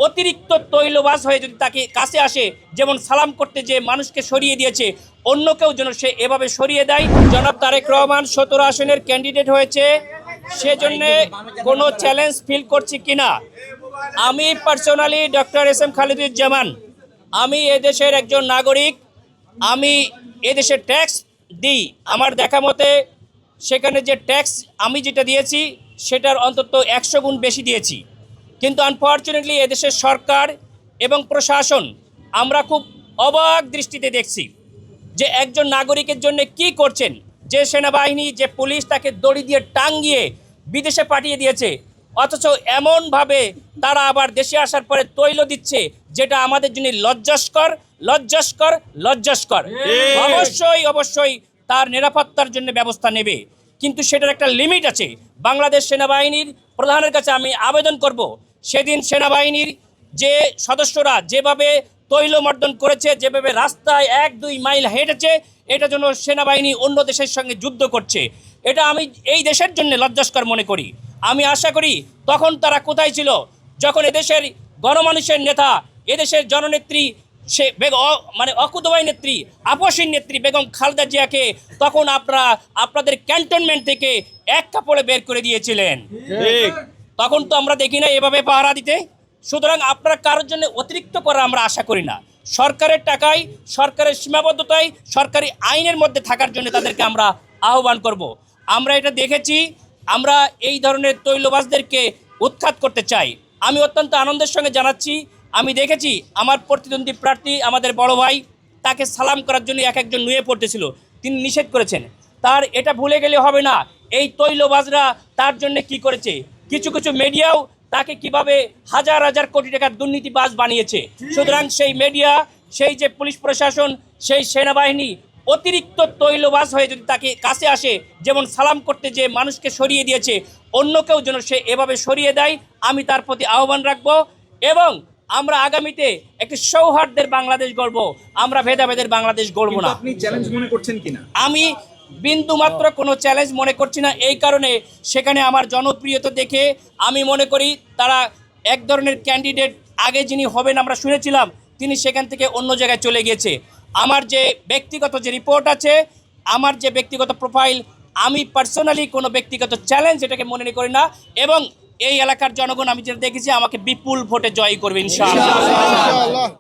অতিরিক্ত তৈলবাজ হয়ে যদি তাকে কাছে আসে, যেমন সালাম করতে যে মানুষকে সরিয়ে দিয়েছে, অন্য কেউ যেন সে এভাবে সরিয়ে দেয়। জনাব তারেক রহমান 17 আসনের ক্যান্ডিডেট হয়েছে, সেজন্য কোনো চ্যালেঞ্জ ফিল করছি কিনা। আমি পার্সোনালি ডক্টর এস.এম. খালিদুজ্জামান, আমি এদেশের একজন নাগরিক, আমি এদেশে ট্যাক্স দিই। আমার দেখা মতে সেখানে যে ট্যাক্স আমি যেটা দিয়েছি সেটার অন্তত 100 গুণ বেশি দিয়েছি। কিন্তু আনফর্চুনেটলি এদেশের সরকার এবং প্রশাসন আমরা খুব অবাক দৃষ্টিতে দেখছি যে একজন নাগরিকের জন্য কি করছেন। যে সেনাবাহিনী, যে পুলিশ তাকে দড়ি দিয়ে টাঙ্গিয়ে বিদেশে পাঠিয়ে দিয়েছে, অথচ এমনভাবে তারা আবার দেশে আসার পরে তৈল দিচ্ছে, যেটা আমাদের জন্য লজ্জাস্কর, লজ্জাস্কর, লজ্জাস্কর। অবশ্যই অবশ্যই তার নিরাপত্তার জন্য ব্যবস্থা নেবে, কিন্তু সেটার একটা লিমিট আছে। বাংলাদেশ সেনাবাহিনীর প্রধানের কাছে আমি আবেদন করব, সেদিন সেনাবাহিনীর যে সদস্যরা যেভাবে তৈলমর্দন করেছে, যেভাবে রাস্তায় 1-2 মাইল হেঁটেছে, এটা যেন সেনাবাহিনী অন্য দেশের সঙ্গে যুদ্ধ করছে, এটা আমি এই দেশের জন্য লজ্জাস্কর মনে করি। আমি আশা করি তখন তারা কোথায় ছিল, যখন এদেশের গণমানুষের নেতা, এদেশের জননেত্রী, সে অকুতোবাই নেত্রী, আপসীর নেত্রী বেগম খালেদা জিয়াকে তখন আপনাদের ক্যান্টনমেন্ট থেকে এক কাপড়ে বের করে দিয়েছিলেন। তখন তো আমরা দেখি না এভাবে পাহারা দিতে। সুতরাং আপনারা কারোর জন্য অতিরিক্ত করা আমরা আশা করি না। সরকারের টাকায়, সরকারের সীমাবদ্ধতায়, সরকারি আইনের মধ্যে থাকার জন্য তাদেরকে আমরা আহ্বান করব। আমরা এটা দেখেছি, আমরা এই ধরনের তৈলবাজদেরকে উৎখাত করতে চাই। আমি অত্যন্ত আনন্দের সঙ্গে জানাচ্ছি, আমি দেখেছি আমার প্রতিদ্বন্দ্বী প্রার্থী, আমাদের বড় ভাই, তাকে সালাম করার জন্য একজন নুয়ে পড়তেছিল, তিনি নিষেধ করেছেন। তার এটা ভুলে গেলে হবে না এই তৈলবাজরা তার জন্য কি করেছে। কিছু কিছু মিডিয়াও তাকে কিভাবে হাজার হাজার কোটি টাকার দুর্নীতিবাজ বানিয়েছে। সুতরাং সেই মিডিয়া, সেই যে পুলিশ প্রশাসন, সেই সেনাবাহিনী অতিরিক্ত তৈলবাজ হয়ে যদি তাকে কাছে আসে, যেমন সালাম করতে যে মানুষকে সরিয়ে দিয়েছে, অন্য কেউ যেন সে এভাবে সরিয়ে দেয়, আমি তার প্রতি আহ্বান রাখবো। এবং আমরা আগামীতে একটি সৌহার্দ্যের বাংলাদেশ গড়ব, আমরা ভেদাভেদের বাংলাদেশ গড়ব না। আপনি চ্যালেঞ্জ মনে করছেন কিনা? আমি বিন্দুমাত্র কোনো চ্যালেঞ্জ মনে করছি না। এই কারণে সেখানে আমার জনপ্রিয়তা দেখে আমি মনে করি তারা এক ধরনের ক্যান্ডিডেট, আগে যিনি হবেন আমরা শুনেছিলাম, তিনি সেখান থেকে অন্য জায়গায় চলে গিয়েছে। আমার যে ব্যক্তিগত যে রিপোর্ট আছে, আমার যে ব্যক্তিগত প্রোফাইল, আমি পার্সোনালি কোনো ব্যক্তিগত চ্যালেঞ্জ এটাকে মনে করি না। এবং এই এলাকার জনগণ আমি যেটা দেখেছি আমাকে বিপুল ভোটে জয় করবে ইনশাআল্লাহ।